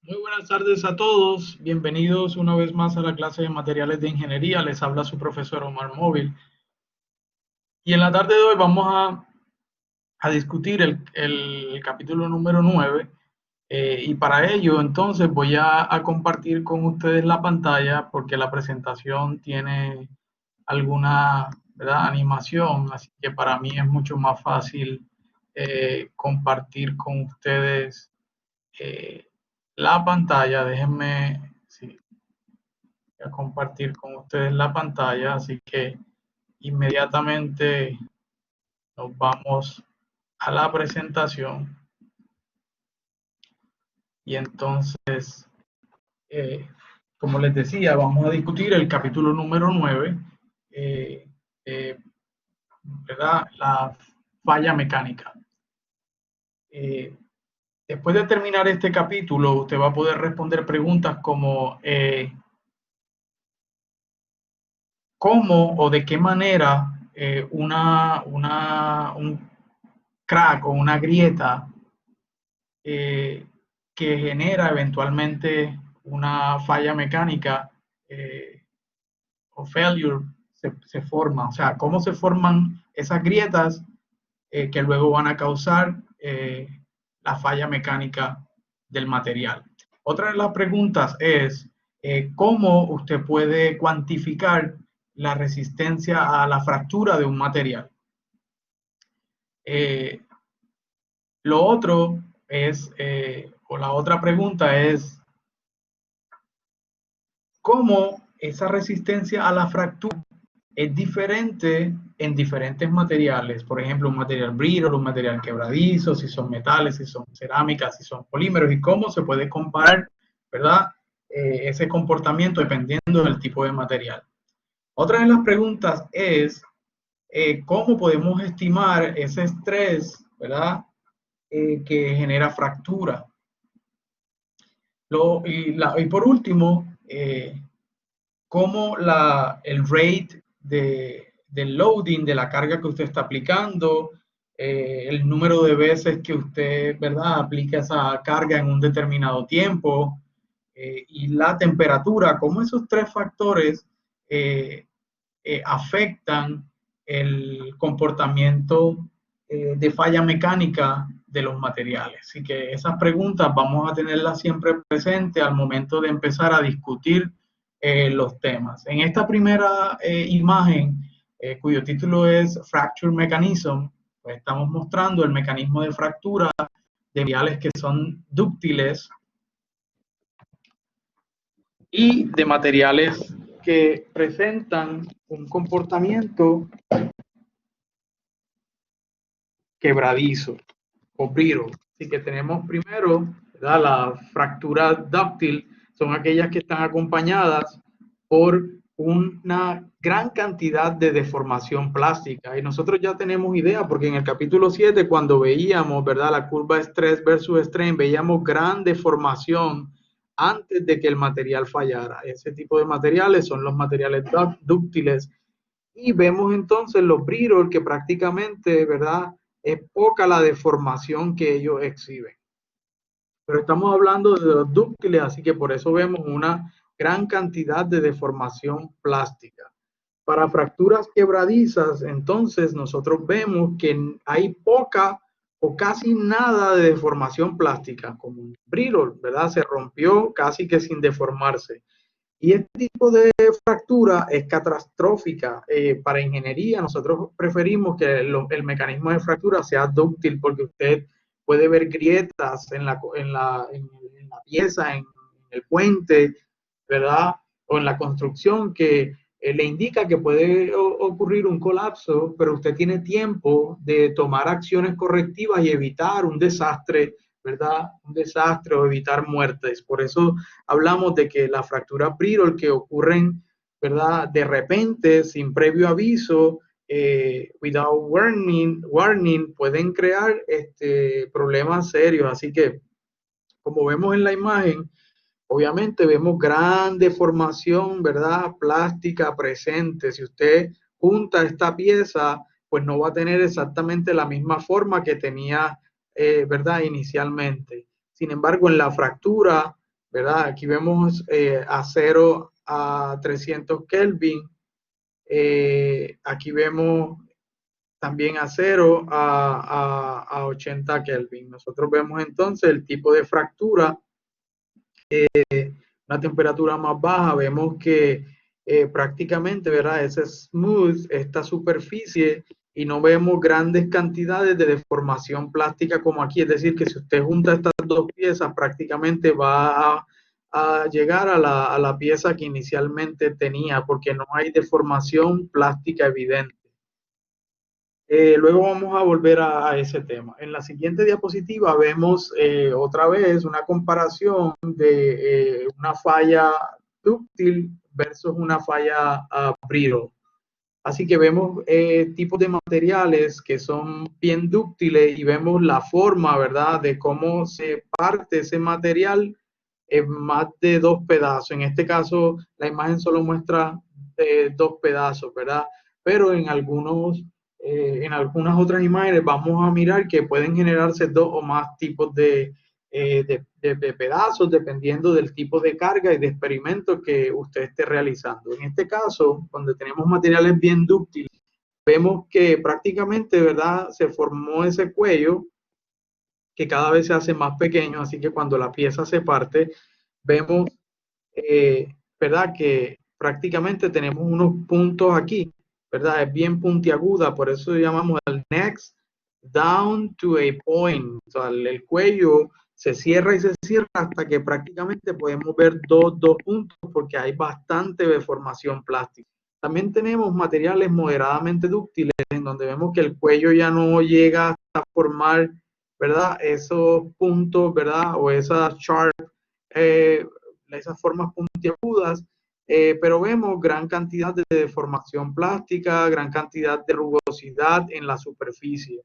Muy buenas tardes a todos. Bienvenidos una vez más a la clase de materiales de ingeniería. Les habla su profesor Omar Móvil. Y en la tarde de hoy vamos a discutir el capítulo número 9. Y para ello, entonces, voy a compartir con ustedes la pantalla porque la presentación tiene alguna, ¿verdad?, animación. Así que para mí es mucho más fácil compartir con ustedes eh, la pantalla. Déjenme, sí, a compartir con ustedes la pantalla, así que inmediatamente nos vamos a la presentación y entonces, eh, como les decía, vamos a discutir el capítulo número 9, eh, eh, ¿verdad? La falla mecánica. Eh, Después de terminar este capítulo, usted va a poder responder preguntas como cómo o de qué manera un crack o una grieta eh, que genera eventualmente una falla mecánica o failure se forma. O sea, cómo se forman esas grietas que luego van a causar la falla mecánica del material. Otra de las preguntas es cómo usted puede cuantificar la resistencia a la fractura de un material. Eh, lo otro es, o la otra pregunta es, ¿cómo esa resistencia a la fractura es diferente en diferentes materiales? Por ejemplo, un material brittle, un material quebradizo, si son metales, si son cerámicas, si son polímeros, y cómo se puede comparar, ¿verdad? Ese comportamiento dependiendo del tipo de material. Otra de las preguntas es, ¿cómo podemos estimar ese estrés, ¿verdad? Que genera fractura. Y por último, cómo el rate del loading, de la carga que usted está aplicando, el número de veces que usted, ¿verdad?, aplica esa carga en un determinado tiempo, y la temperatura, cómo esos tres factores eh, afectan el comportamiento de falla mecánica de los materiales. Así que esas preguntas vamos a tenerlas siempre presentes al momento de empezar a discutir los temas. En esta primera imagen, cuyo título es Fracture Mechanism, pues estamos mostrando el mecanismo de fractura de materiales que son dúctiles y de materiales que presentan un comportamiento quebradizo o brittle. Así que tenemos primero, ¿verdad?, la fractura dúctil, son aquellas que están acompañadas por una gran cantidad de deformación plástica. Y nosotros ya tenemos idea, porque en el capítulo 7, cuando veíamos, ¿verdad?, la curva estrés versus strain, veíamos gran deformación antes de que el material fallara. Ese tipo de materiales son los materiales dúctiles. Y vemos entonces los brittle que prácticamente, ¿verdad?, es poca la deformación que ellos exhiben. Pero estamos hablando de los dúctiles, así que por eso vemos una gran cantidad de deformación plástica. Para fracturas quebradizas, entonces nosotros vemos que hay poca o casi nada de deformación plástica, como un brittle, ¿verdad? Se rompió casi que sin deformarse. Y este tipo de fractura es catastrófica para ingeniería. Nosotros preferimos que el mecanismo de fractura sea dúctil porque usted puede ver grietas en la pieza, en el puente, ¿verdad? O en la construcción que le indica que puede ocurrir un colapso, pero usted tiene tiempo de tomar acciones correctivas y evitar un desastre, ¿verdad? Un desastre o evitar muertes. Por eso hablamos de que las fracturas brittle que ocurren, ¿verdad?, de repente, sin previo aviso, without warning, pueden crear problemas serios. Así que, como vemos en la imagen, obviamente vemos gran deformación, ¿verdad?, plástica presente. Si usted junta esta pieza, pues no va a tener exactamente la misma forma que tenía, ¿verdad?, inicialmente. Sin embargo, en la fractura, ¿verdad? Aquí vemos a 0 a 300 Kelvin. Aquí vemos también a 0 a 80 Kelvin. Nosotros vemos entonces el tipo de fractura, una temperatura más baja, vemos que prácticamente, ¿verdad? Es smooth esta superficie y no vemos grandes cantidades de deformación plástica como aquí. Es decir, que si usted junta estas dos piezas, prácticamente va a llegar a la pieza que inicialmente tenía, porque no hay deformación plástica evidente. Luego vamos a volver a ese tema. En la siguiente diapositiva vemos otra vez una comparación de una falla dúctil versus una falla brittle. Así que vemos tipos de materiales que son bien dúctiles y vemos la forma, ¿verdad?, de cómo se parte ese material en más de dos pedazos. En este caso, la imagen solo muestra dos pedazos, ¿verdad? Pero en algunas otras imágenes vamos a mirar que pueden generarse dos o más tipos de pedazos dependiendo del tipo de carga y de experimento que usted esté realizando. En este caso, cuando tenemos materiales bien dúctiles, vemos que prácticamente, ¿verdad?, se formó ese cuello que cada vez se hace más pequeño, así que cuando la pieza se parte, vemos, ¿verdad?, que prácticamente tenemos unos puntos aquí, ¿verdad? Es bien puntiaguda, por eso llamamos el next down to a point. O sea, el cuello se cierra y se cierra hasta que prácticamente podemos ver dos puntos porque hay bastante deformación plástica. También tenemos materiales moderadamente dúctiles en donde vemos que el cuello ya no llega hasta formar, ¿verdad?, esos puntos, ¿verdad?, o esas sharp, esas formas puntiagudas, pero vemos gran cantidad de deformación plástica, gran cantidad de rugosidad en la superficie.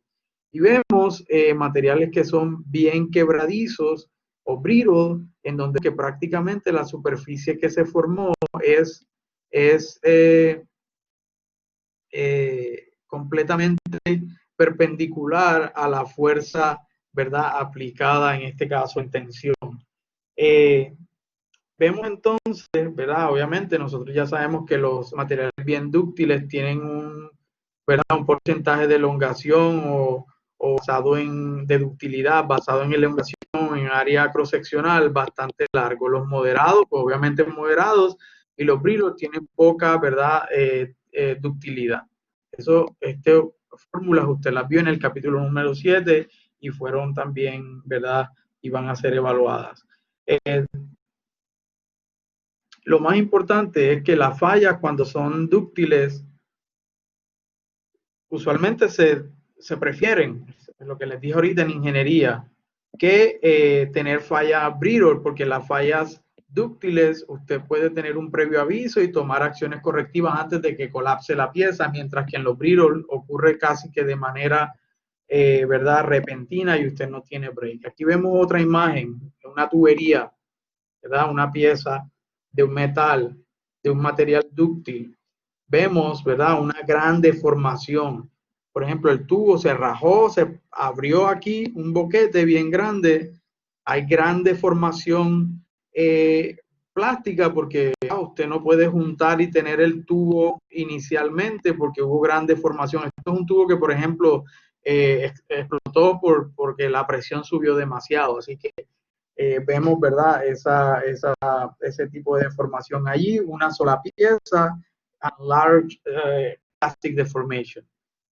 Y vemos materiales que son bien quebradizos o brittle, en donde que prácticamente la superficie que se formó es completamente perpendicular a la fuerza, ¿verdad?, aplicada en este caso en tensión. Vemos entonces, ¿verdad? Obviamente nosotros ya sabemos que los materiales bien dúctiles tienen ¿verdad?, un porcentaje de elongación o basado de ductilidad, basado en elongación en área cross-seccional bastante largo. Los moderados, pues obviamente moderados, y los brittle tienen poca, ¿verdad?, ductilidad. Estas fórmulas usted las vio en el capítulo número 7 y fueron también, ¿verdad?, y van a ser evaluadas. Lo más importante es que las fallas, cuando son dúctiles, usualmente se prefieren, lo que les dije ahorita en ingeniería, que tener fallas brittle, porque las fallas dúctiles usted puede tener un previo aviso y tomar acciones correctivas antes de que colapse la pieza, mientras que en los brittle ocurre casi que de manera, ¿verdad?, repentina y usted no tiene break. Aquí vemos otra imagen, una tubería, ¿verdad?, una pieza de un metal, de un material dúctil. Vemos, ¿verdad?, una gran deformación. Por ejemplo, el tubo se rajó, se abrió aquí un boquete bien grande. Hay gran deformación plástica porque usted no puede juntar y tener el tubo inicialmente porque hubo gran deformación. Esto es un tubo que, por ejemplo, explotó porque la presión subió demasiado. Así que vemos, ¿verdad?, ese tipo de deformación allí, una sola pieza, a large plastic deformation.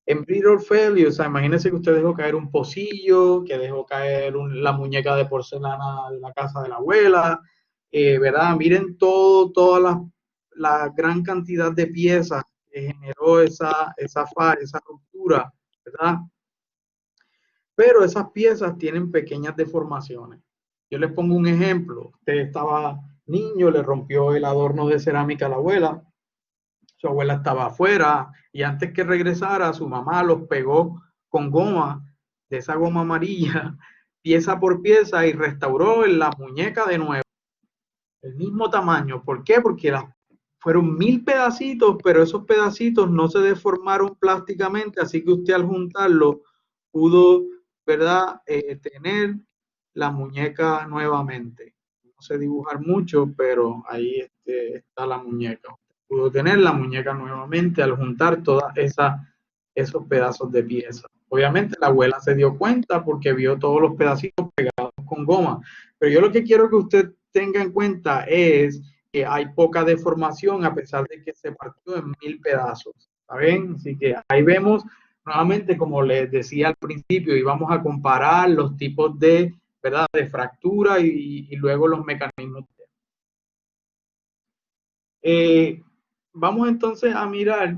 En brittle failure, o sea, imagínense que usted dejó caer un pocillo, que dejó caer la muñeca de porcelana de la casa de la abuela, ¿verdad? Miren toda la gran cantidad de piezas que generó esa ruptura, ¿verdad? Pero esas piezas tienen pequeñas deformaciones. Yo les pongo un ejemplo. Usted estaba niño, le rompió el adorno de cerámica a la abuela, su abuela estaba afuera y antes que regresara, su mamá los pegó con goma, de esa goma amarilla, pieza por pieza y restauró la muñeca de nuevo, el mismo tamaño. ¿Por qué? Porque fueron 1000 pedacitos, pero esos pedacitos no se deformaron plásticamente, así que usted al juntarlo pudo, ¿verdad?, tener la muñeca nuevamente. no sé dibujar mucho, pero ahí está la muñeca. Pudo tener la muñeca nuevamente al juntar todas esos pedazos de pieza. Obviamente la abuela se dio cuenta porque vio todos los pedacitos pegados con goma, pero yo lo que quiero que usted tenga en cuenta es que hay poca deformación a pesar de que se partió en 1000 pedazos. ¿Está bien? Así que ahí vemos nuevamente, como les decía al principio, y vamos a comparar los tipos de, ¿verdad?, de fractura y luego los mecanismos. Vamos entonces a mirar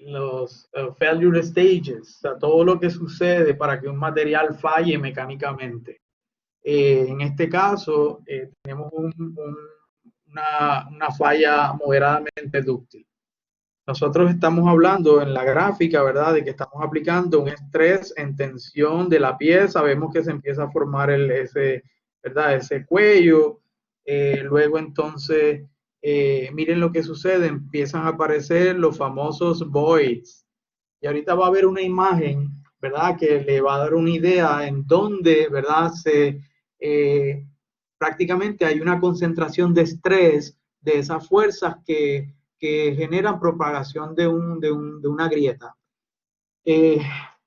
los failure stages, o sea, todo lo que sucede para que un material falle mecánicamente. En este caso, tenemos una falla moderadamente dúctil. Nosotros estamos hablando en la gráfica, ¿verdad?, de que estamos aplicando un estrés en tensión de la pieza. Vemos que se empieza a formar ¿verdad?, ese cuello. Luego entonces, miren lo que sucede, empiezan a aparecer los famosos voids. Y ahorita va a haber una imagen, ¿verdad?, que le va a dar una idea en dónde, ¿verdad?, prácticamente hay una concentración de estrés de esas fuerzas que generan propagación de una grieta.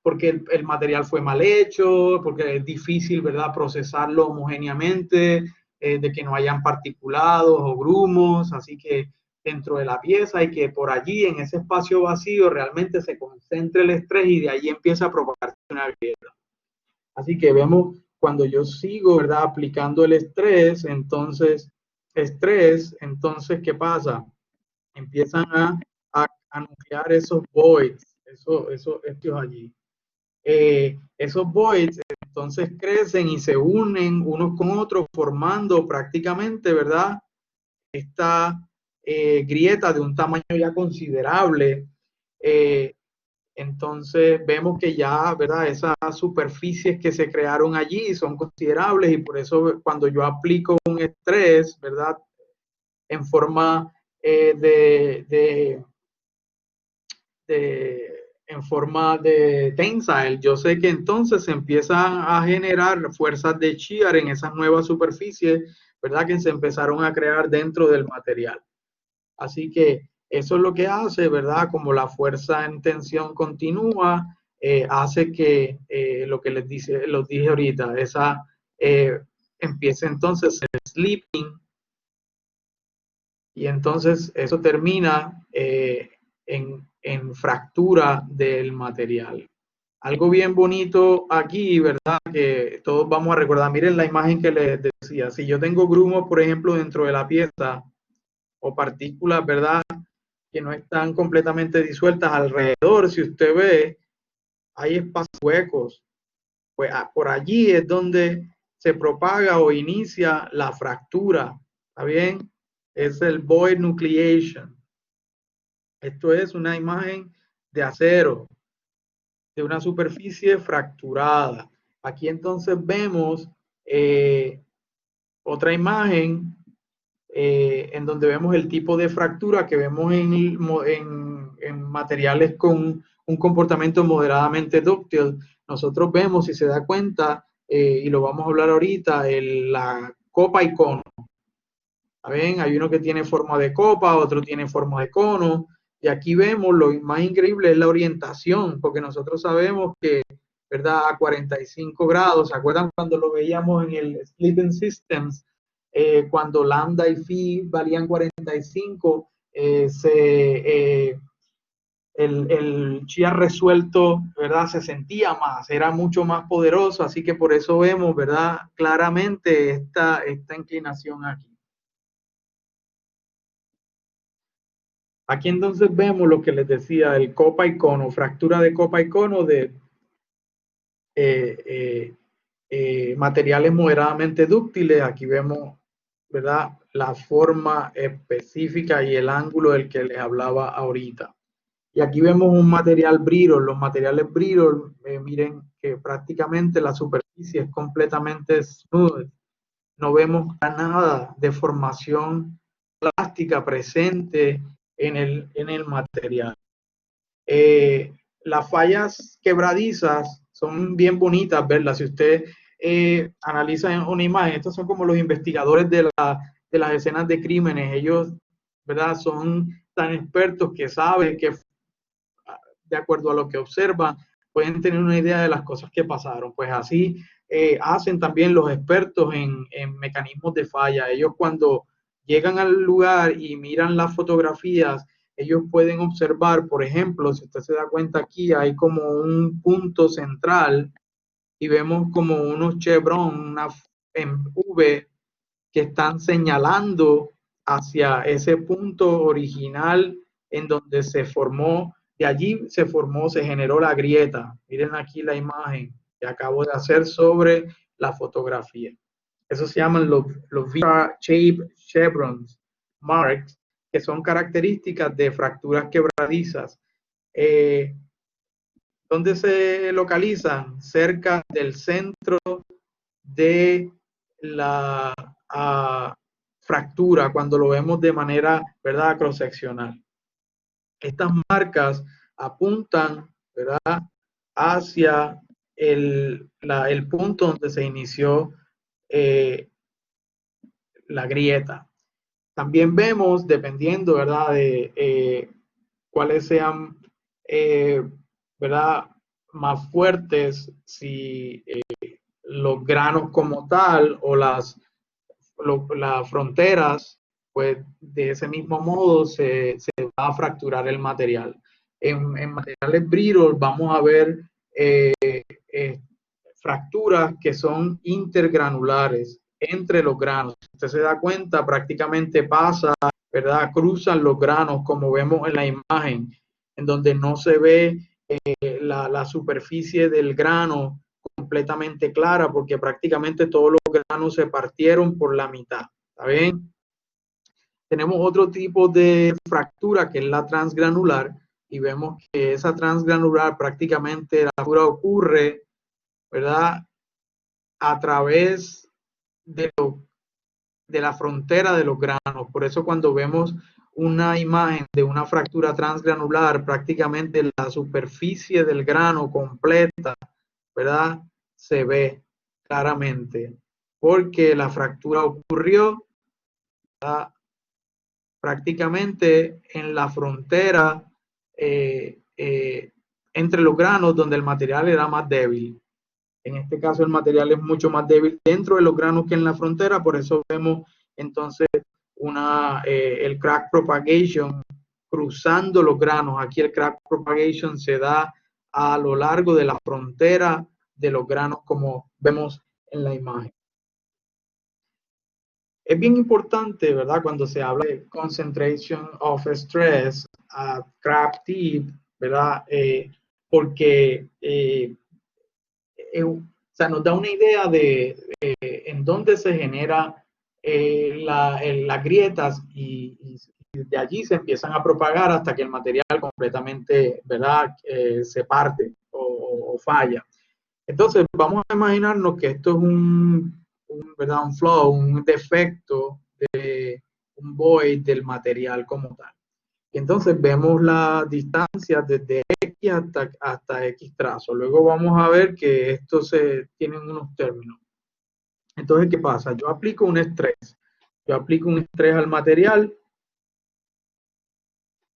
Porque el material fue mal hecho, porque es difícil, ¿verdad?, procesarlo homogéneamente, de que no hayan particulados o grumos, así que dentro de la pieza y que por allí, en ese espacio vacío, realmente se concentre el estrés y de ahí empieza a propagarse una grieta. Así que vemos cuando yo sigo, ¿verdad?, aplicando el entonces, ¿qué pasa? Empiezan a nuclear esos voids, estos allí. Esos voids entonces crecen y se unen unos con otros formando prácticamente, ¿verdad?, esta grieta de un tamaño ya considerable. Entonces vemos que ya, ¿verdad?, esas superficies que se crearon allí son considerables y por eso cuando yo aplico un estrés, ¿verdad?, en forma en forma de tensile, yo sé que entonces se empiezan a generar fuerzas de shear en esas nuevas superficies, ¿verdad?, que se empezaron a crear dentro del material. Así que eso es lo que hace, ¿verdad? Como la fuerza en tensión continúa, hace que lo que los dije ahorita, empiece entonces el slipping y entonces eso termina en fractura del material. Algo bien bonito aquí, ¿verdad?, que todos vamos a recordar. Miren la imagen que les decía. Si yo tengo grumos, por ejemplo, dentro de la pieza o partículas, ¿verdad?, que no están completamente disueltas alrededor, si usted ve, hay espacios huecos. Pues por allí es donde se propaga o inicia la fractura. ¿Está bien? Es el void nucleation. Esto es una imagen de acero, de una superficie fracturada. Aquí entonces vemos otra imagen en donde vemos el tipo de fractura que vemos en materiales con un comportamiento moderadamente dúctil. Nosotros vemos, si se da cuenta, y lo vamos a hablar ahorita, la copa y cono. ¿Ven? Hay uno que tiene forma de copa, otro tiene forma de cono, y aquí vemos lo más increíble es la orientación, porque nosotros sabemos que, ¿verdad?, a 45 grados, ¿se acuerdan cuando lo veíamos en el Sleeping Systems? Cuando lambda y phi valían 45, el shear resuelto, ¿verdad?, se sentía más, era mucho más poderoso, así que por eso vemos, ¿verdad?, claramente esta inclinación aquí. Aquí entonces vemos lo que les decía, el copa y cono, fractura de copa y cono de materiales moderadamente dúctiles. Aquí vemos, ¿verdad?, la forma específica y el ángulo del que les hablaba ahorita. Y aquí vemos un material brittle. Los materiales brittle, miren que prácticamente la superficie es completamente smooth. No vemos nada de formación plástica presente en el material. Las fallas quebradizas son bien bonitas verlas. Si usted analizan una imagen, estos son como los investigadores de las escenas de crímenes, ellos, ¿verdad? Son tan expertos que saben que de acuerdo a lo que observan, pueden tener una idea de las cosas que pasaron. Pues así hacen también los expertos en mecanismos de falla. Ellos cuando llegan al lugar y miran las fotografías, ellos pueden observar, por ejemplo, si usted se da cuenta aquí, hay como un punto central y vemos como unos chevron, una en V que están señalando hacia ese punto original en donde se formó, de allí se formó, se generó la grieta. Miren aquí la imagen que acabo de hacer sobre la fotografía. Eso se llaman los V-shape chevrons, marks, que son características de fracturas quebradizas. ¿Dónde se localizan? Cerca del centro de la fractura cuando lo vemos de manera, ¿verdad?, cross-seccional. Estas marcas apuntan, ¿verdad?, hacia el punto donde se inició la grieta. También vemos, dependiendo, ¿verdad?, de cuáles sean, ¿verdad?, más fuertes, si los granos como tal o las fronteras, pues de ese mismo modo se va a fracturar el material. En materiales brittle vamos a ver eh, fracturas que son intergranulares entre los granos. Usted se da cuenta, prácticamente pasa, ¿verdad? Cruzan los granos como vemos en la imagen, en donde no se ve la superficie del grano completamente clara porque prácticamente todos los granos se partieron por la mitad. ¿Está bien? Tenemos otro tipo de fractura que es la transgranular y vemos que esa transgranular prácticamente la fractura ocurre, ¿verdad?, a través de la frontera de los granos. Por eso cuando vemos una imagen de una fractura transgranular, prácticamente la superficie del grano completa, ¿verdad?, se ve claramente, porque la fractura ocurrió, ¿verdad?, prácticamente en la frontera entre los granos donde el material era más débil. En este caso el material es mucho más débil dentro de los granos que en la frontera, por eso vemos entonces el crack propagation cruzando los granos. Aquí el crack propagation se da a lo largo de la frontera de los granos como vemos en la imagen. Es bien importante, ¿verdad?, cuando se habla de concentration of stress a crack tip, ¿verdad?, porque o sea, nos da una idea de en dónde se genera las grietas y de allí se empiezan a propagar hasta que el material completamente, ¿verdad?, se parte o falla. Entonces, vamos a imaginarnos que esto es ¿verdad?, un flaw, un defecto de un void del material como tal. Y entonces vemos la distancia desde X hasta X trazo. Luego vamos a ver que estos tienen unos términos. Entonces, ¿qué pasa? Yo aplico un estrés. Yo aplico un estrés al material,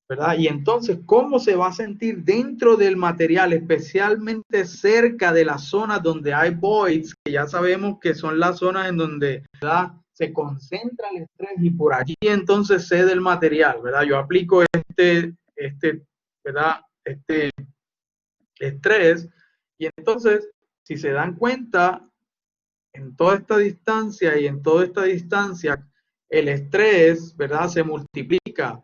¿verdad? Y entonces, ¿cómo se va a sentir dentro del material, especialmente cerca de las zonas donde hay voids, que ya sabemos que son las zonas en donde, ¿verdad?, se concentra el estrés y por allí entonces cede el material, ¿verdad? Yo aplico ¿verdad?, este estrés y entonces, si se dan cuenta, en toda esta distancia y en toda esta distancia, el estrés, ¿verdad?, se multiplica.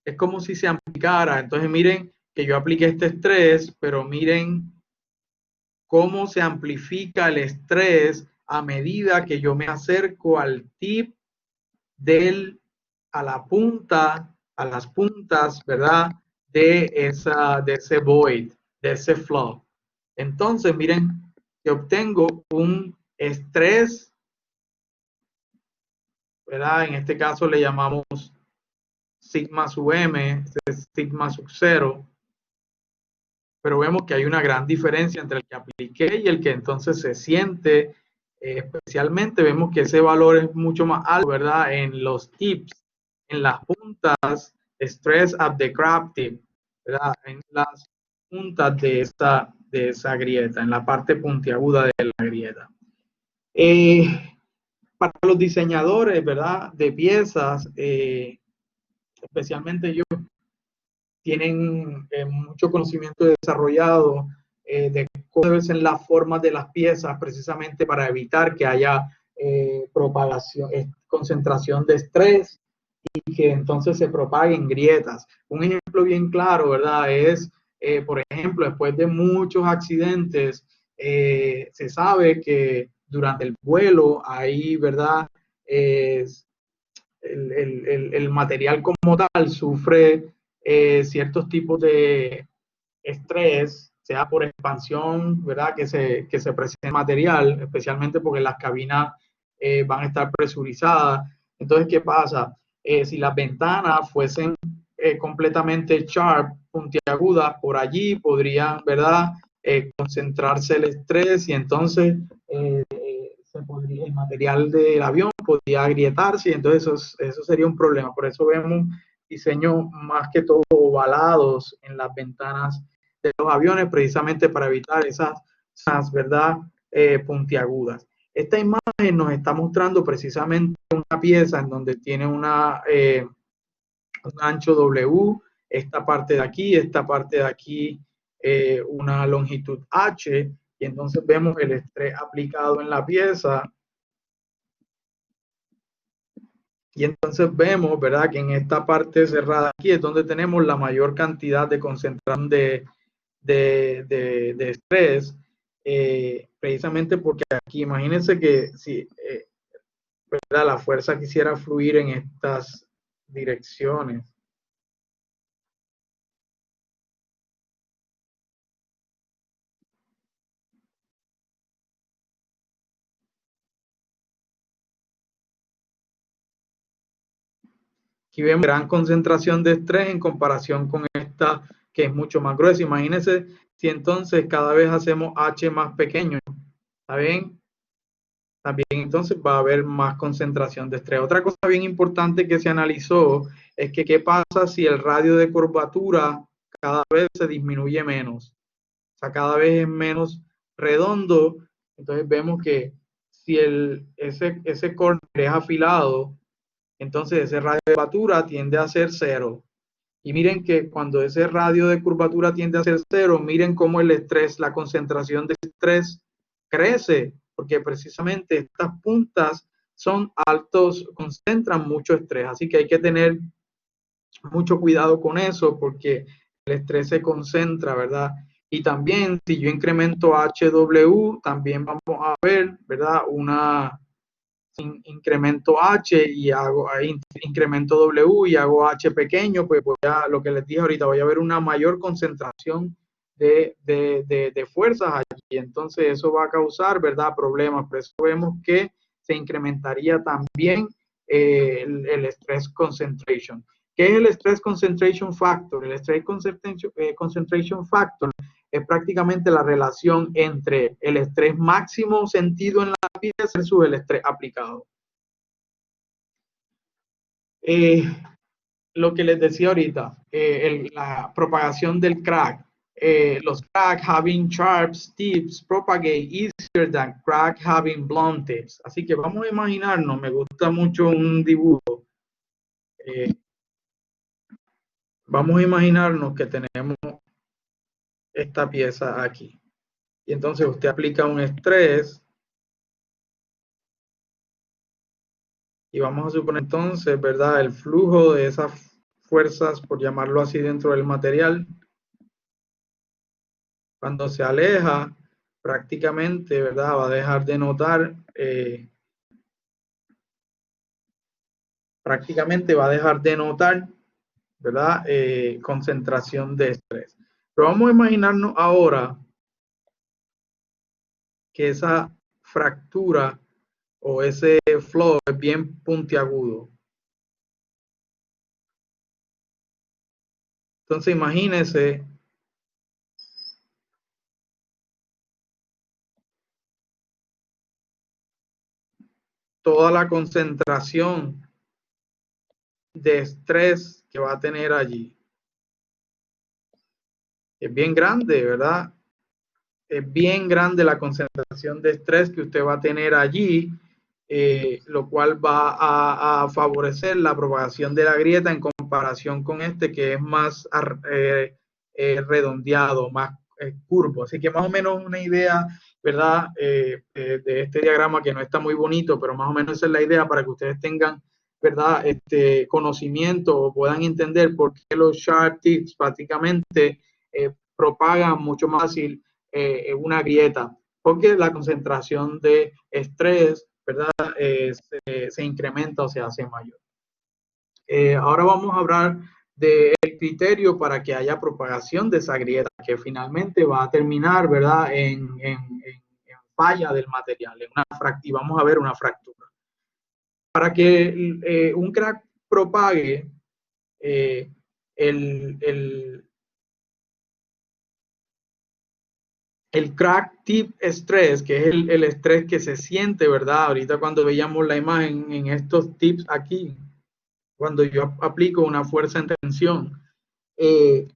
Es como si se amplificara. Entonces miren que yo apliqué este estrés, pero miren cómo se amplifica el estrés a medida que yo me acerco al tip a la punta, a las puntas, ¿verdad?, de ese void, de ese flow. Entonces miren que obtengo un estrés, ¿verdad? En este caso le llamamos sigma sub m, sigma sub 0, pero vemos que hay una gran diferencia entre el que apliqué y el que entonces se siente. Especialmente vemos que ese valor es mucho más alto, ¿verdad? En los tips, en las puntas, stress at the crab tip, ¿verdad? En las puntas de esa grieta, en la parte puntiaguda de la grieta. Para los diseñadores, ¿verdad? De piezas, especialmente ellos tienen mucho conocimiento desarrollado de cómo deben ser las formas de las piezas precisamente para evitar que haya propagación, concentración de estrés y que entonces se propaguen grietas. Un ejemplo bien claro, ¿verdad? Es, por ejemplo, después de muchos accidentes, se sabe que durante el vuelo hay, ¿verdad? El material como tal sufre ciertos tipos de estrés, sea por expansión, ¿verdad? Que se presente el material, especialmente porque las cabinas van a estar presurizadas. Entonces, ¿qué pasa? Si las ventanas fuesen completamente sharp, puntiagudas, por allí podrían, ¿verdad? Concentrarse el estrés y entonces el material del avión podría agrietarse y entonces eso sería un problema. Por eso vemos diseños más que todo ovalados en las ventanas de los aviones, precisamente para evitar esas ¿verdad? Puntiagudas. Esta imagen nos está mostrando precisamente una pieza en donde tiene un ancho W, esta parte de aquí, una longitud H, y entonces vemos el estrés aplicado en la pieza. Y entonces vemos, ¿verdad?, que en esta parte cerrada aquí es donde tenemos la mayor cantidad de concentración de estrés, precisamente porque aquí, imagínense que si ¿verdad? La fuerza quisiera fluir en estas direcciones. Aquí vemos gran concentración de estrés en comparación con esta que es mucho más gruesa. Imagínense si entonces cada vez hacemos H más pequeño, ¿está bien? También entonces va a haber más concentración de estrés. Otra cosa bien importante que se analizó es que qué pasa si el radio de curvatura cada vez se disminuye menos. O sea, cada vez es menos redondo. Entonces vemos que si ese corner es afilado, entonces ese radio de curvatura tiende a ser cero. Y miren que cuando ese radio de curvatura tiende a ser cero, miren cómo el estrés, la concentración de estrés crece, porque precisamente estas puntas son altos, concentran mucho estrés. Así que hay que tener mucho cuidado con eso, porque el estrés se concentra, ¿verdad? Y también si yo incremento HW, también vamos a ver, ¿verdad? Incremento H y hago incremento W y hago H pequeño, pues voy a, lo que les dije ahorita, voy a ver una mayor concentración de fuerzas allí. Entonces eso va a causar, ¿verdad?, problemas. Por eso vemos que se incrementaría también el stress concentration. ¿Qué es el stress concentration factor? El stress concentration factor es prácticamente la relación entre el estrés máximo sentido en la pieza versus el estrés aplicado. Lo que les decía ahorita, la propagación del crack. Los crack having sharp tips propagate easier than crack having blunt tips. Así que vamos a imaginarnos, me gusta mucho un dibujo. Vamos a imaginarnos que tenemos esta pieza aquí. Y entonces usted aplica un estrés. Y vamos a suponer entonces, ¿verdad?, el flujo de esas fuerzas, por llamarlo así, dentro del material. Cuando se aleja, prácticamente, ¿verdad?, va a dejar de notar, ¿verdad?, concentración de estrés. Pero vamos a imaginarnos ahora que esa fractura o ese flow es bien puntiagudo. Entonces imagínense toda la concentración de estrés que va a tener allí. Es bien grande, ¿verdad? Es bien grande la concentración de estrés que usted va a tener allí, lo cual va a favorecer la propagación de la grieta en comparación con este que es más redondeado, más curvo. Así que más o menos una idea, ¿verdad? De este diagrama que no está muy bonito, pero más o menos esa es la idea para que ustedes tengan, ¿verdad? Conocimiento o puedan entender por qué los sharp tips prácticamente propagan mucho más fácil una grieta, porque la concentración de estrés, ¿verdad? Se incrementa o se hace mayor. Ahora vamos a hablar del criterio para que haya propagación de esa grieta, que finalmente va a terminar, ¿verdad? En falla del material, y vamos a ver una fractura. Para que un crack propague, el crack tip stress, que es el estrés que se siente, ¿verdad? Ahorita cuando veíamos la imagen en estos tips aquí, cuando yo aplico una fuerza en tensión,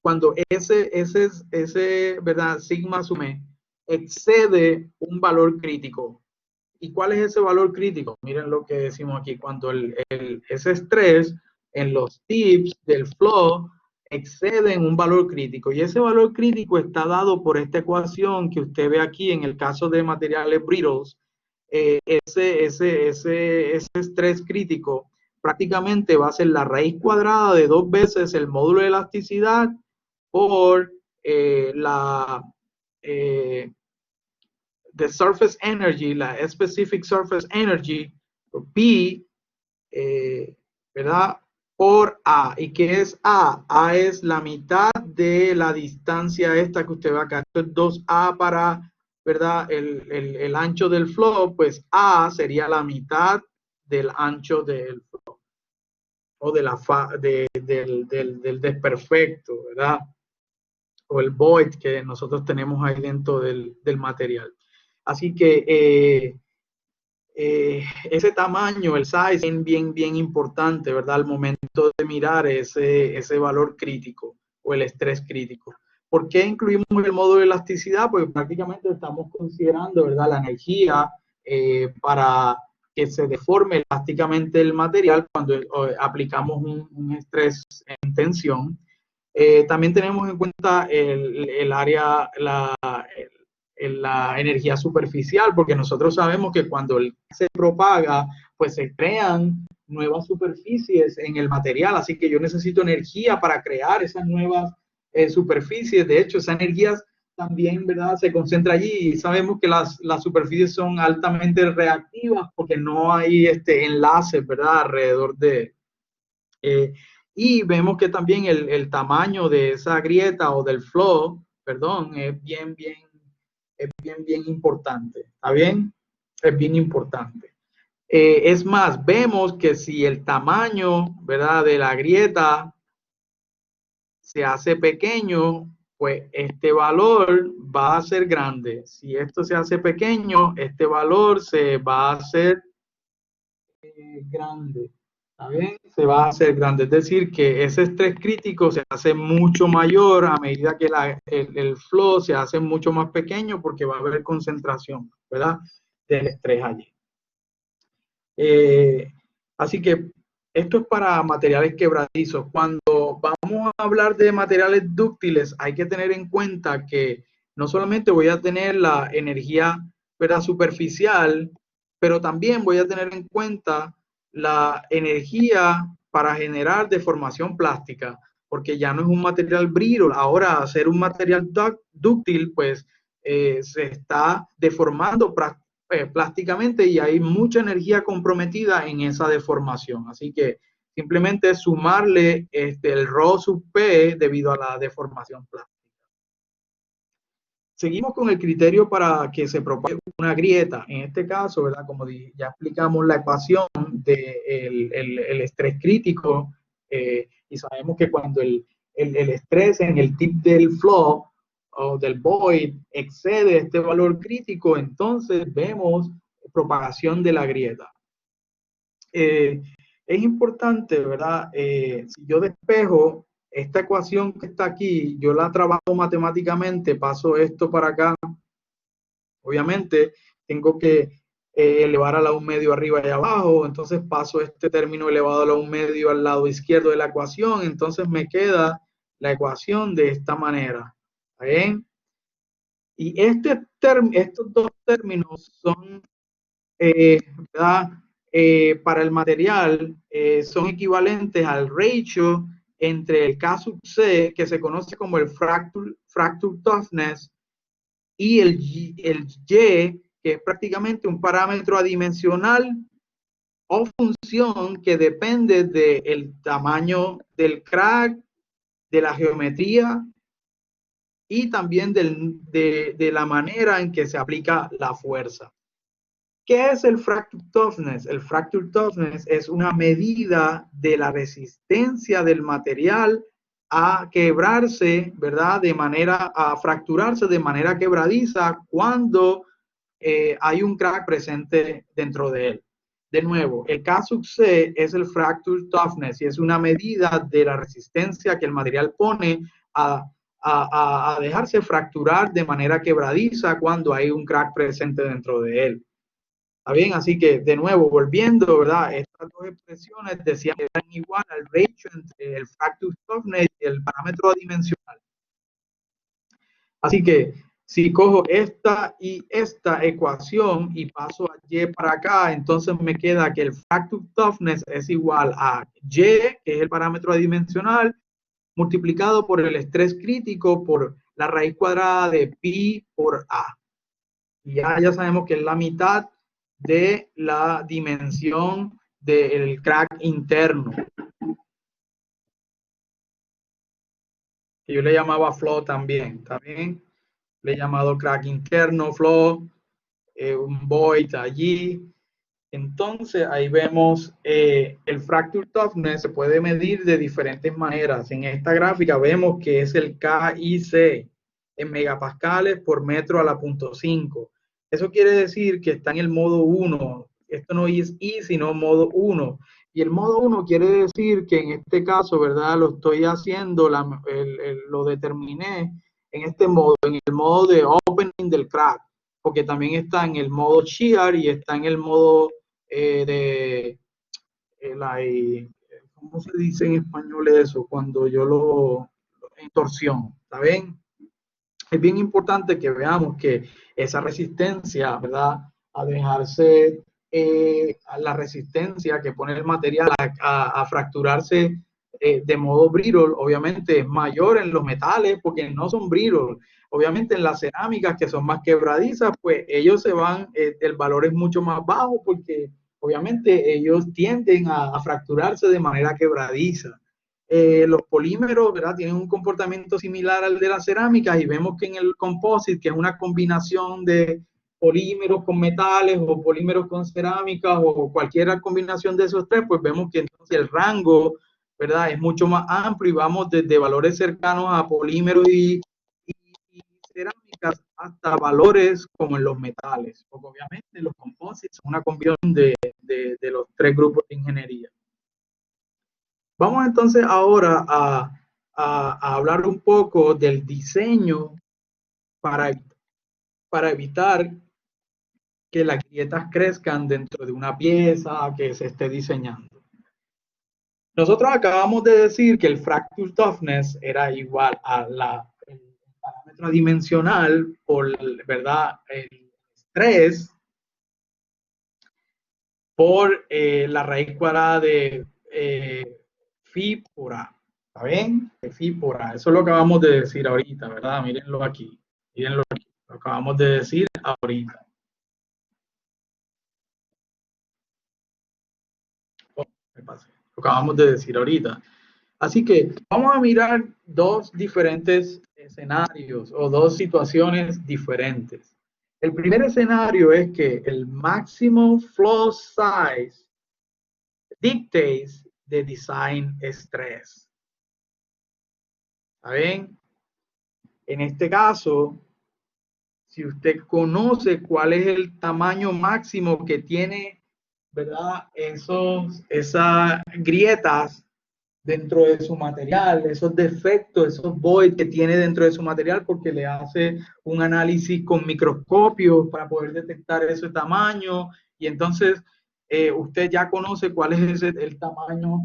cuando ese, ¿verdad? Sigma sume excede un valor crítico. ¿Y cuál es ese valor crítico? Miren lo que decimos aquí, cuando ese estrés en los tips del flow exceden un valor crítico. Y ese valor crítico está dado por esta ecuación que usted ve aquí en el caso de materiales brittles. Ese estrés crítico prácticamente va a ser la raíz cuadrada de 2 veces el módulo de elasticidad por the surface energy, la specific surface energy, P, ¿verdad? Por A. ¿Y qué es A? A es la mitad de la distancia esta que usted ve acá. Esto es 2A para, ¿verdad? El ancho del flow, pues A sería la mitad del ancho del flow o de la del desperfecto, ¿verdad? O el void que nosotros tenemos ahí dentro del material. Así que ese tamaño, el size, es bien importante, ¿verdad? Al momento de mirar ese valor crítico o el estrés crítico. ¿Por qué incluimos el módulo de elasticidad? Pues prácticamente estamos considerando, ¿verdad? La energía para que se deforme elásticamente el material cuando aplicamos un estrés en tensión. También tenemos en cuenta el área, la energía superficial, porque nosotros sabemos que cuando se propaga, pues se crean nuevas superficies en el material, así que yo necesito energía para crear esas nuevas superficies. De hecho, esa energía también, ¿verdad? Se concentra allí y sabemos que las superficies son altamente reactivas porque no hay enlaces, ¿verdad? Alrededor de... y vemos que también el tamaño de esa grieta o del flow, perdón, es bien importante. ¿Está bien? Es bien importante. Es más, vemos que si el tamaño, ¿verdad? De la grieta se hace pequeño, pues este valor va a ser grande. Si esto se hace pequeño, este valor se va a hacer grande. ¿Está bien? Se va a hacer grande. Es decir, que ese estrés crítico se hace mucho mayor a medida que el flow se hace mucho más pequeño porque va a haber concentración, ¿verdad? Del estrés allí. Así que esto es para materiales quebradizos. Cuando vamos a hablar de materiales dúctiles, hay que tener en cuenta que no solamente voy a tener la energía, ¿verdad? Superficial, pero también voy a tener en cuenta la energía para generar deformación plástica, porque ya no es un material brittle. Ahora, hacer un material dúctil, pues se está deformando plásticamente y hay mucha energía comprometida en esa deformación. Así que simplemente sumarle el ρ sub P debido a la deformación plástica. Seguimos con el criterio para que se propague una grieta. En este caso, ¿verdad? Como ya explicamos la ecuación del el estrés crítico y sabemos que cuando el estrés en el tip del flow o del void excede este valor crítico, entonces vemos propagación de la grieta. es importante, ¿verdad? Si yo despejo esta ecuación que está aquí, yo la trabajo matemáticamente, paso esto para acá, obviamente tengo que elevar a la 1/2 arriba y abajo, entonces paso este término elevado a la 1/2 al lado izquierdo de la ecuación, entonces me queda la ecuación de esta manera. ¿Está bien? Y estos dos términos son, ¿verdad? Para el material son equivalentes al ratio entre el K sub C, que se conoce como el fracture toughness, y el Y, que es prácticamente un parámetro adimensional o función que depende del tamaño del crack, de la geometría y también de la manera en que se aplica la fuerza. ¿Qué es el fracture toughness? El fracture toughness es una medida de la resistencia del material a quebrarse, ¿verdad? A fracturarse de manera quebradiza cuando hay un crack presente dentro de él. De nuevo, el K sub C es el fracture toughness y es una medida de la resistencia que el material pone a dejarse fracturar de manera quebradiza cuando hay un crack presente dentro de él. ¿Está bien? Así que, de nuevo, volviendo, ¿verdad? Estas dos expresiones decían que eran igual al ratio entre el fracture toughness y el parámetro adimensional. Así que, si cojo esta y esta ecuación y paso a Y para acá, entonces me queda que el fracture toughness es igual a Y, que es el parámetro adimensional, multiplicado por el estrés crítico por la raíz cuadrada de pi por A. Y ya sabemos que es la mitad de la dimensión del crack interno, que yo le llamaba flow también, ¿está bien? Le he llamado crack interno, flow, un void allí. Entonces ahí vemos el fracture toughness se puede medir de diferentes maneras. En esta gráfica vemos que es el KIC en megapascales por metro a la 0.5. Eso quiere decir que está en el modo 1. Esto no es I, sino modo 1. Y el modo 1 quiere decir que en este caso, ¿verdad? Lo estoy haciendo, lo determiné en este modo, en el modo de opening del crack, porque también está en el modo shear y está en el modo ¿cómo se dice en español eso? Cuando yo torsión, ¿está bien? Es bien importante que veamos que esa resistencia, ¿verdad? A dejarse, a la resistencia que pone el material a fracturarse de modo brittle, obviamente es mayor en los metales porque no son brittle. Obviamente en las cerámicas que son más quebradizas, pues ellos se van, el valor es mucho más bajo porque obviamente ellos tienden a fracturarse de manera quebradiza. Los polímeros, ¿verdad? Tienen un comportamiento similar al de las cerámicas y vemos que en el composite, que es una combinación de polímeros con metales o polímeros con cerámicas o cualquier combinación de esos tres, pues vemos que entonces el rango, ¿verdad? Es mucho más amplio y vamos desde valores cercanos a polímeros y cerámicas hasta valores como en los metales, porque obviamente los composites son una combinación de los tres grupos de ingeniería. Vamos entonces ahora a hablar un poco del diseño para, para evitar que las grietas crezcan dentro de una pieza que se esté diseñando. Nosotros acabamos de decir que el fracture toughness era igual a el parámetro dimensional por, ¿verdad? El estrés por la raíz cuadrada de phi por A. ¿Está bien? De phi por A. Eso lo acabamos de decir ahorita, ¿verdad? Mírenlo aquí. Mírenlo aquí. Lo acabamos de decir ahorita. Oh, me pasé. Lo acabamos de decir ahorita. Así que vamos a mirar dos diferentes escenarios o dos situaciones diferentes. El primer escenario es que el maximum flow size dictates the design stress. ¿Está bien? En este caso, si usted conoce cuál es el tamaño máximo que tiene ¿verdad? Esas grietas dentro de su material, esos defectos, esos voids que tiene dentro de su material, porque le hace un análisis con microscopio para poder detectar ese tamaño. Y entonces usted ya conoce cuál es el tamaño.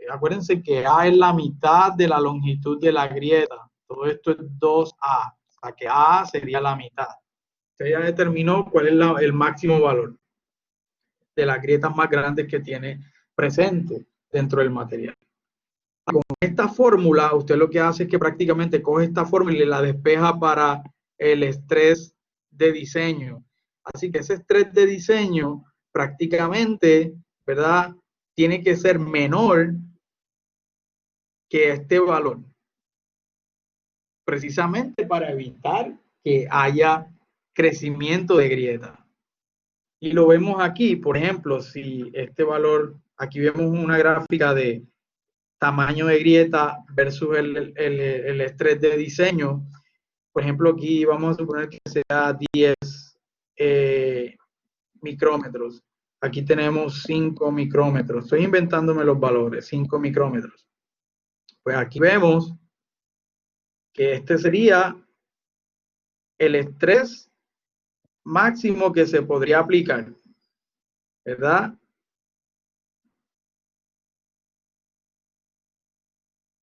Acuérdense que A es la mitad de la longitud de la grieta. Todo esto es 2A, o sea que A sería la mitad. Usted ya determinó cuál es el máximo valor de las grietas más grandes que tiene presente dentro del material. Con esta fórmula, usted lo que hace es que prácticamente coge esta fórmula y la despeja para el estrés de diseño. Así que ese estrés de diseño prácticamente, ¿verdad? Tiene que ser menor que este valor, precisamente para evitar que haya crecimiento de grieta. Y lo vemos aquí, por ejemplo, si este valor, aquí vemos una gráfica de tamaño de grieta versus el estrés de diseño. Por ejemplo, aquí vamos a suponer que sea 10 micrómetros. Aquí tenemos 5 micrómetros. Estoy inventándome los valores, 5 micrómetros. Pues aquí vemos que este sería el estrés máximo que se podría aplicar, ¿verdad?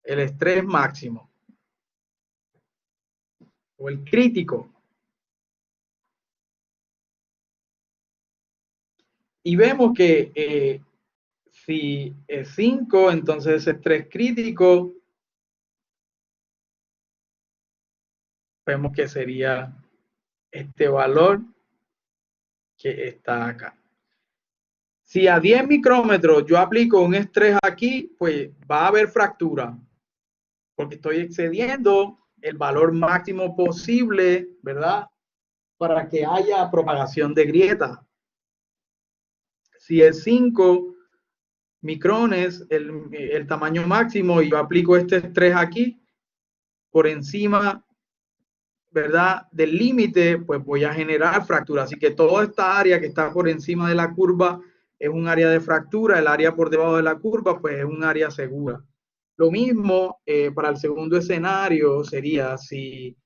El estrés máximo o el crítico. Y vemos que si es 5, entonces ese estrés crítico, vemos que sería este valor que está acá. Si a 10 micrómetros yo aplico un estrés aquí, pues va a haber fractura, porque estoy excediendo el valor máximo posible, ¿verdad? Para que haya propagación de grieta. Si es 5 micrones el tamaño máximo y yo aplico este estrés aquí, por encima, ¿verdad? Del límite, pues voy a generar fractura. Así que toda esta área que está por encima de la curva es un área de fractura, el área por debajo de la curva, pues es un área segura. Lo mismo para el segundo escenario sería si,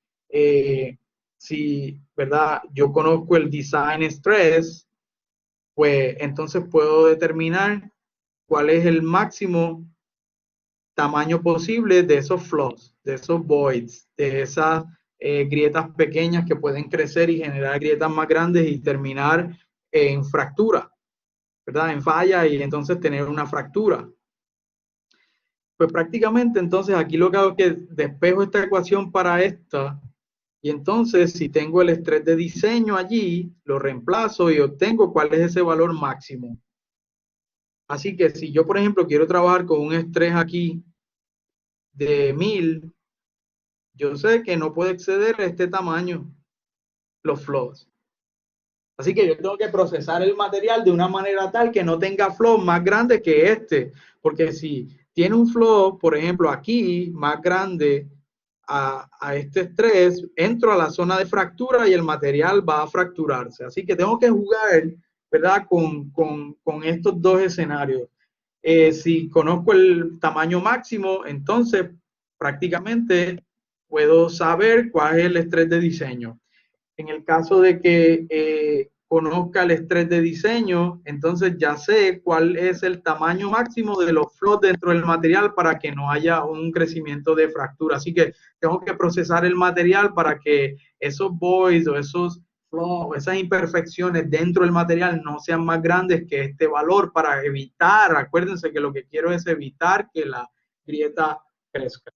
¿verdad? Yo conozco el design stress, pues entonces puedo determinar cuál es el máximo tamaño posible de esos flaws, de esos voids, de esas grietas pequeñas que pueden crecer y generar grietas más grandes y terminar en fractura, ¿verdad? En falla y entonces tener una fractura. Pues prácticamente entonces aquí lo que hago es que despejo esta ecuación para esta y entonces si tengo el estrés de diseño allí, lo reemplazo y obtengo cuál es ese valor máximo. Así que si yo, por ejemplo, quiero trabajar con un estrés aquí de 1000, yo sé que no puede exceder este tamaño, los flows. Así que yo tengo que procesar el material de una manera tal que no tenga flows más grandes que este. Porque si tiene un flow, por ejemplo, aquí más grande a este estrés, entro a la zona de fractura y el material va a fracturarse. Así que tengo que jugar, ¿verdad? Con estos dos escenarios. Si conozco el tamaño máximo, entonces prácticamente puedo saber cuál es el estrés de diseño. En el caso de que conozca el estrés de diseño, entonces ya sé cuál es el tamaño máximo de los flows dentro del material para que no haya un crecimiento de fractura. Así que tengo que procesar el material para que esos voids o esos flows, esas imperfecciones dentro del material no sean más grandes que este valor para evitar, acuérdense que lo que quiero es evitar que la grieta crezca.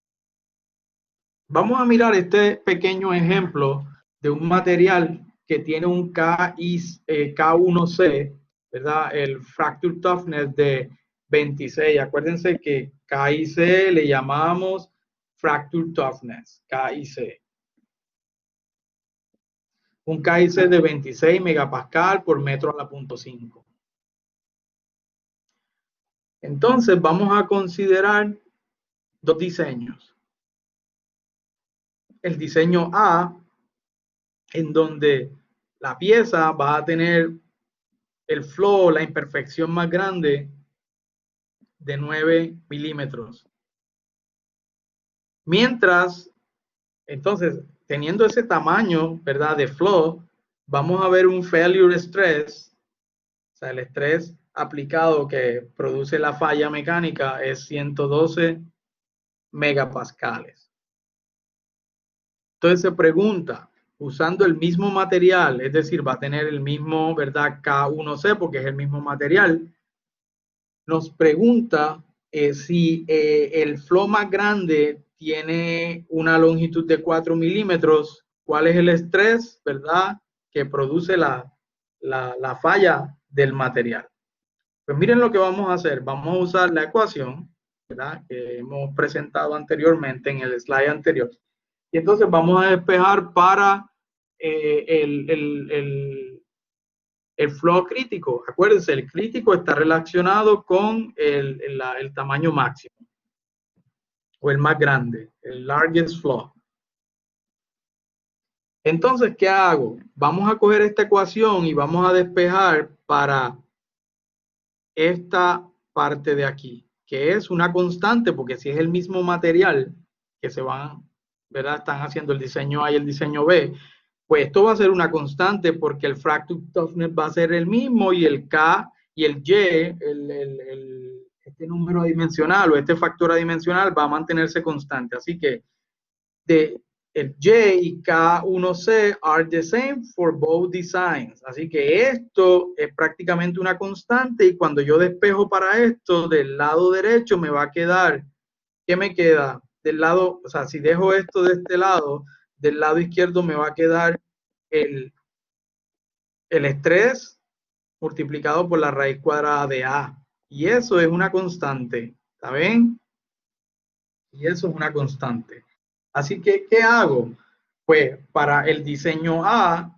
Vamos a mirar este pequeño ejemplo de un material que tiene un K1C, ¿verdad? El Fracture Toughness de 26. Acuérdense que KIC le llamamos Fracture Toughness, KIC. Un KIC de 26 megapascal por metro a la punto 5. Entonces vamos a considerar dos diseños. El diseño A, en donde la pieza va a tener el flow, la imperfección más grande de 9 milímetros. Mientras, entonces, teniendo ese tamaño, ¿verdad? De flow, vamos a ver un failure stress, o sea, el estrés aplicado que produce la falla mecánica es 112 megapascales. Entonces se pregunta, usando el mismo material, es decir, va a tener el mismo, ¿verdad? K1C, porque es el mismo material, nos pregunta si el flow más grande tiene una longitud de 4 milímetros, ¿cuál es el estrés, verdad? Que produce la falla del material. Pues miren lo que vamos a hacer. Vamos a usar la ecuación, ¿verdad? Que hemos presentado anteriormente en el slide anterior. Y entonces vamos a despejar para el flow crítico. Acuérdense, el crítico está relacionado con el tamaño máximo o el más grande, el largest flow. Entonces, ¿qué hago? Vamos a coger esta ecuación y vamos a despejar para esta parte de aquí, que es una constante, porque si es el mismo material que se van, ¿verdad? Están haciendo el diseño A y el diseño B, pues esto va a ser una constante porque el fracture toughness va a ser el mismo y el K y el Y, este número adimensional o este factor adimensional va a mantenerse constante. Así que el Y y K1C are the same for both designs. Así que esto es prácticamente una constante y cuando yo despejo para esto, del lado derecho me va a quedar, ¿qué me queda? Del lado, o sea, si dejo esto de este lado, del lado izquierdo me va a quedar el estrés multiplicado por la raíz cuadrada de A. Y eso es una constante, ¿está bien? Y eso es una constante. Así que, ¿qué hago? Pues para el diseño A,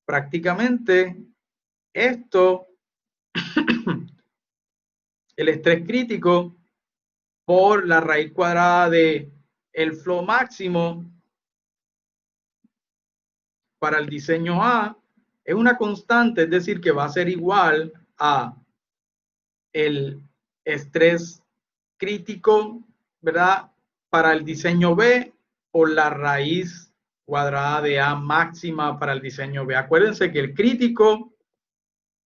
prácticamente esto, el estrés crítico por la raíz cuadrada de el flow máximo para el diseño A es una constante, es decir, que va a ser igual a el estrés crítico, ¿verdad? Para el diseño B por la raíz cuadrada de A máxima para el diseño B. Acuérdense que el crítico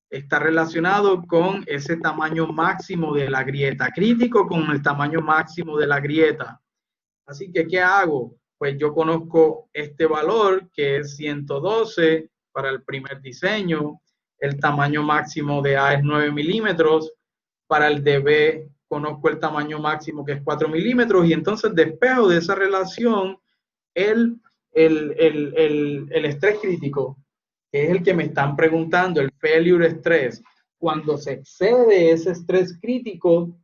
está relacionado con ese tamaño máximo de la grieta, crítico con el tamaño máximo de la grieta. Así que, ¿qué hago? Pues yo conozco este valor que es 112 para el primer diseño, el tamaño máximo de A es 9 milímetros, para el de B conozco el tamaño máximo que es 4 milímetros y entonces despejo de esa relación el, el estrés crítico, que es el que me están preguntando, el failure stress. Cuando se excede ese estrés crítico,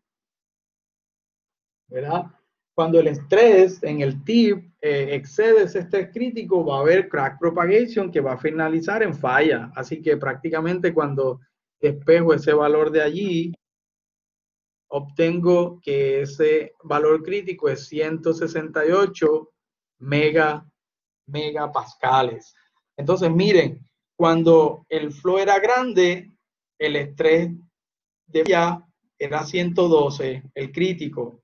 ¿verdad? Cuando el estrés en el tip excede ese estrés crítico, va a haber crack propagation que va a finalizar en falla. Así que prácticamente cuando despejo ese valor de allí, obtengo que ese valor crítico es 168 megapascales. Entonces, miren, cuando el flow era grande, el estrés de ya era 112, el crítico.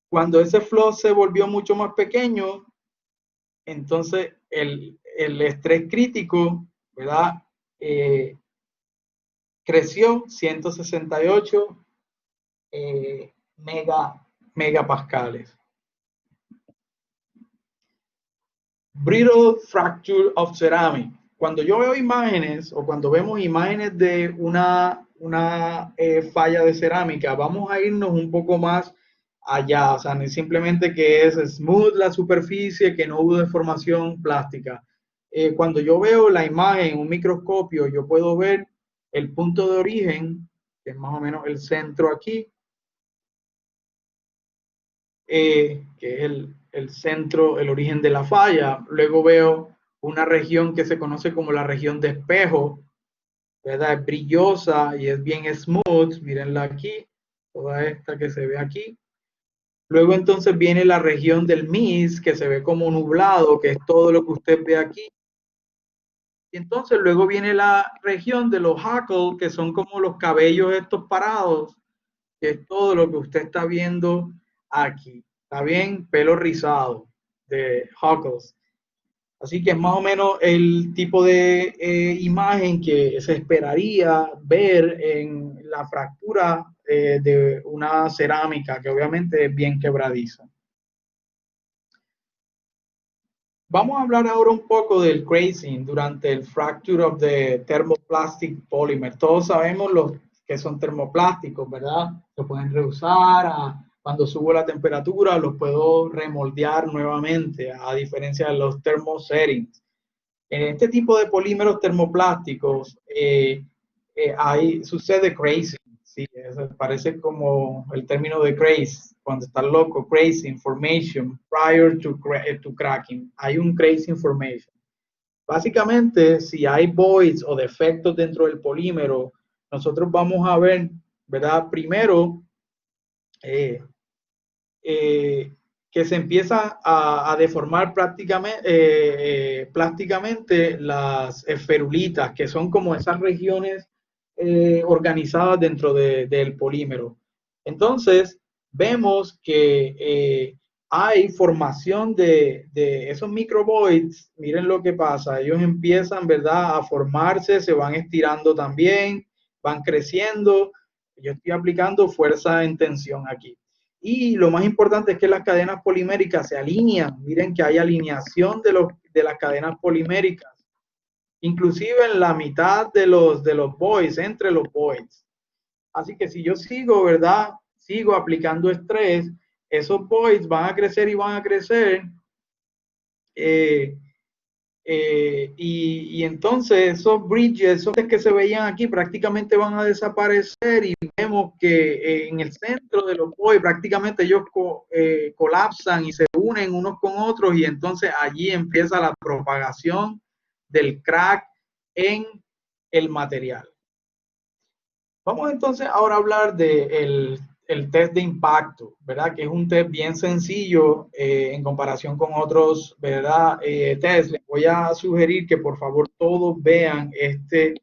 Cuando ese flow se volvió mucho más pequeño, entonces el estrés crítico, ¿verdad? Creció 168 megapascales. Brittle fracture of ceramic. Cuando yo veo imágenes o cuando vemos imágenes de una falla de cerámica, vamos a irnos un poco más allá, o sea, simplemente que es smooth la superficie, que no hubo deformación plástica. Cuando yo veo la imagen en un microscopio, yo puedo ver el punto de origen, que es más o menos el centro aquí, que es el centro, el origen de la falla. Luego veo una región que se conoce como la región de espejo, ¿verdad? Es brillosa y es bien smooth, mírenla aquí, toda esta que se ve aquí. Luego entonces viene la región del mist, que se ve como nublado, que es todo lo que usted ve aquí. Y entonces luego viene la región de los hackles, que son como los cabellos estos parados, que es todo lo que usted está viendo aquí. ¿Está bien? Pelo rizado de hackles. Así que es más o menos el tipo de imagen que se esperaría ver en la fractura de una cerámica, que obviamente es bien quebradiza. Vamos a hablar ahora un poco del crazing durante el fracture of the thermoplastic polymer. Todos sabemos los que son termoplásticos, ¿verdad? Se pueden reusar, cuando subo la temperatura los puedo remoldear nuevamente, a diferencia de los thermosettings. En este tipo de polímeros termoplásticos sucede crazing. Sí, eso parece como el término de craze, cuando está loco, crazing formation prior to cracking. Hay un crazing formation. Básicamente, si hay voids o defectos dentro del polímero, nosotros vamos a ver, ¿verdad? Primero, que se empiezan a deformar plásticamente las esferulitas, que son como esas regiones organizadas dentro del polímero. Entonces, vemos que hay formación de esos microvoids. Miren lo que pasa, ellos empiezan, ¿verdad?, a formarse, se van estirando también, van creciendo. Yo estoy aplicando fuerza en tensión aquí. Y lo más importante es que las cadenas poliméricas se alinean. Miren que hay alineación de las cadenas poliméricas, inclusive en la mitad de los voids, entre los voids. Así que si yo sigo, ¿verdad? Sigo aplicando estrés, esos voids van a crecer y van a crecer. Y entonces esos bridges, esos que se veían aquí, prácticamente van a desaparecer, y vemos que en el centro de los buoys prácticamente ellos colapsan y se unen unos con otros, y entonces allí empieza la propagación del crack en el material. Vamos entonces ahora a hablar del test de impacto, ¿verdad? Que es un test bien sencillo en comparación con otros, ¿verdad? Test. Les voy a sugerir que por favor todos vean este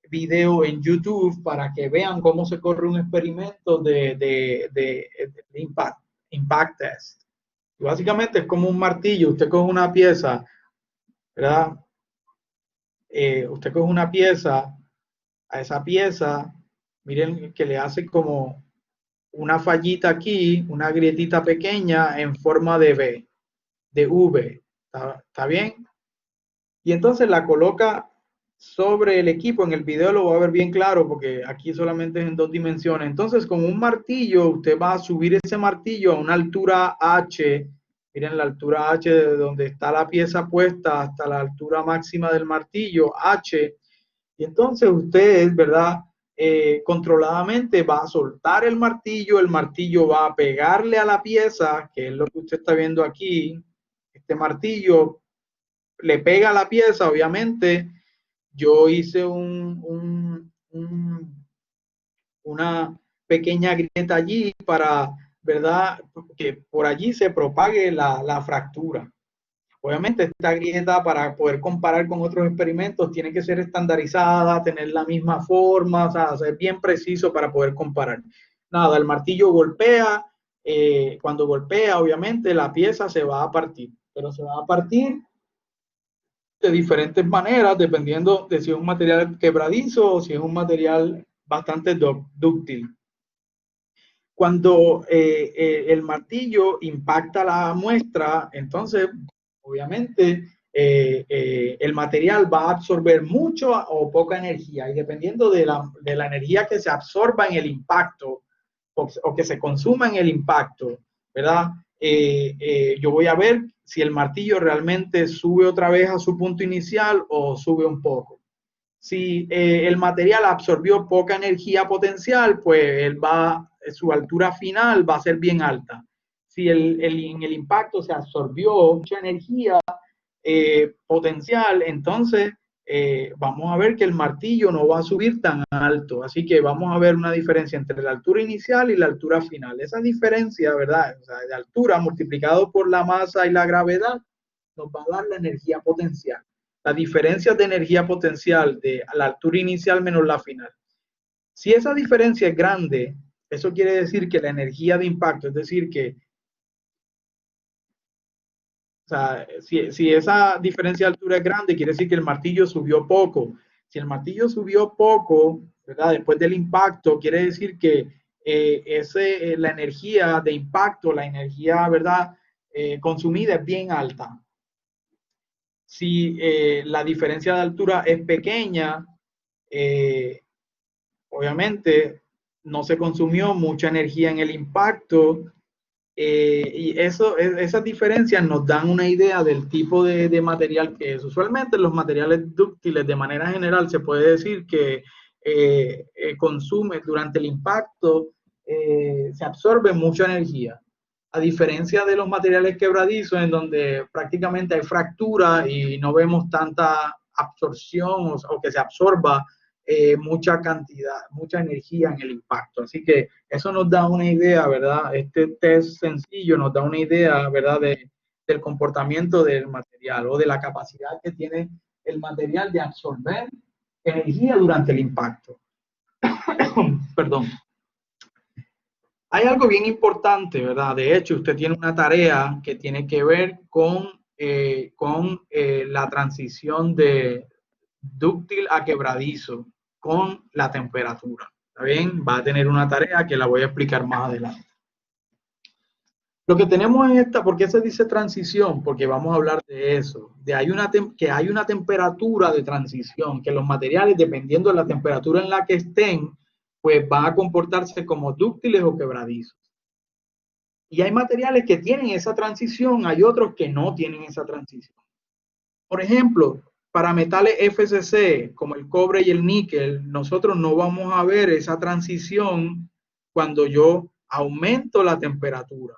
video en YouTube para que vean cómo se corre un experimento de impact test. Y básicamente es como un martillo. Usted coge una pieza, ¿verdad? Usted coge una pieza, a esa pieza, miren que le hace como una fallita aquí, una grietita pequeña en forma de V, de V. ¿Está bien? Y entonces la coloca sobre el equipo. En el video lo va a ver bien claro porque aquí solamente es en 2 dimensiones. Entonces con un martillo usted va a subir ese martillo a una altura H. Miren la altura H de donde está la pieza puesta hasta la altura máxima del martillo, H. Y entonces usted, ¿verdad? Controladamente va a soltar el martillo va a pegarle a la pieza, que es lo que usted está viendo aquí. Este martillo le pega a la pieza, obviamente. Yo hice una pequeña grieta allí para, ¿verdad?, que por allí se propague la fractura. Obviamente esta grieta, para poder comparar con otros experimentos, tiene que ser estandarizada, tener la misma forma, o sea, ser bien preciso para poder comparar. Nada, el martillo golpea, cuando golpea, obviamente la pieza se va a partir, pero se va a partir de diferentes maneras, dependiendo de si es un material quebradizo o si es un material bastante dúctil. Cuando el martillo impacta la muestra, entonces obviamente el material va a absorber mucho o poca energía, y dependiendo de la energía que se absorba en el impacto o que se consuma en el impacto, ¿verdad? Yo voy a ver si el martillo realmente sube otra vez a su punto inicial o sube un poco. Si el material absorbió poca energía potencial, pues su altura final va a ser bien alta. Si en el impacto se absorbió mucha energía potencial, entonces vamos a ver que el martillo no va a subir tan alto. Así que vamos a ver una diferencia entre la altura inicial y la altura final. Esa diferencia, ¿verdad? O sea, de altura multiplicado por la masa y la gravedad nos va a dar la energía potencial. la diferencia de energía potencial de la altura inicial menos la final. Si esa diferencia es grande, eso quiere decir que la energía de impacto, es decir, que o sea, si esa diferencia de altura es grande, quiere decir que el martillo subió poco. Si el martillo subió poco, ¿verdad? Después del impacto, quiere decir que la energía de impacto, la energía, ¿verdad? Consumida es bien alta. Si la diferencia de altura es pequeña, obviamente no se consumió mucha energía en el impacto. Y esas diferencias nos dan una idea del tipo de material que es. Usualmente los materiales dúctiles, de manera general, se puede decir que consume durante el impacto, se absorbe mucha energía. A diferencia de los materiales quebradizos, en donde prácticamente hay fractura y no vemos tanta absorción o que se absorba mucha cantidad, mucha energía en el impacto. Así que eso nos da una idea, ¿verdad? Este test sencillo nos da una idea, ¿verdad? Del comportamiento del material o de la capacidad que tiene el material de absorber energía durante el impacto. Perdón. Hay algo bien importante, ¿verdad? De hecho, usted tiene una tarea que tiene que ver con la transición de dúctil a quebradizo con la temperatura. ¿Está bien? Va a tener una tarea que la voy a explicar más adelante. Lo que tenemos en esta, ¿por qué se dice transición? Porque vamos a hablar de eso, de que hay una temperatura de transición, que los materiales, dependiendo de la temperatura en la que estén, pues van a comportarse como dúctiles o quebradizos. Y hay materiales que tienen esa transición, hay otros que no tienen esa transición. Por ejemplo, para metales FCC, como el cobre y el níquel, nosotros no vamos a ver esa transición cuando yo aumento la temperatura.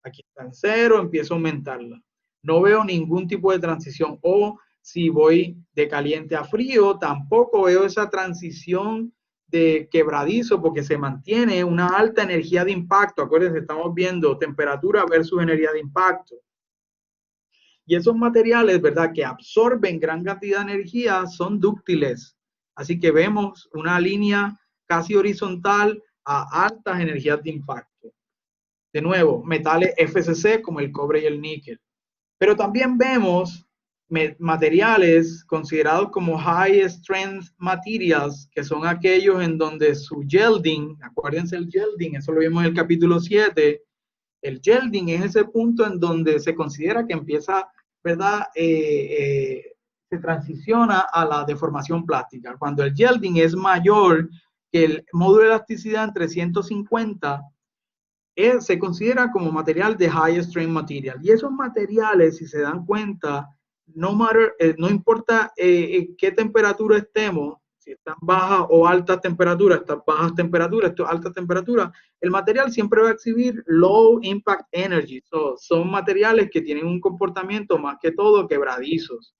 Aquí está en 0, empiezo a aumentarla. No veo ningún tipo de transición. O si voy de caliente a frío, tampoco veo esa transición de quebradizo porque se mantiene una alta energía de impacto. Acuérdense, estamos viendo temperatura versus energía de impacto. Y esos materiales, ¿verdad?, que absorben gran cantidad de energía son dúctiles. Así que vemos una línea casi horizontal a altas energías de impacto. De nuevo, metales FCC como el cobre y el níquel. Pero también vemos materiales considerados como high strength materials, que son aquellos en donde su yielding, acuérdense el yielding, eso lo vimos en el capítulo 7, el yielding es ese punto en donde se considera que empieza, ¿verdad? Se transiciona a la deformación plástica. Cuando el yielding es mayor que el módulo de elasticidad en 350, se considera como material de high strength material. Y esos materiales, si se dan cuenta, no importa qué temperatura estemos, si están bajas o altas temperaturas, estas bajas temperaturas, estas altas temperaturas, el material siempre va a exhibir low impact energy. Son materiales que tienen un comportamiento más que todo quebradizos.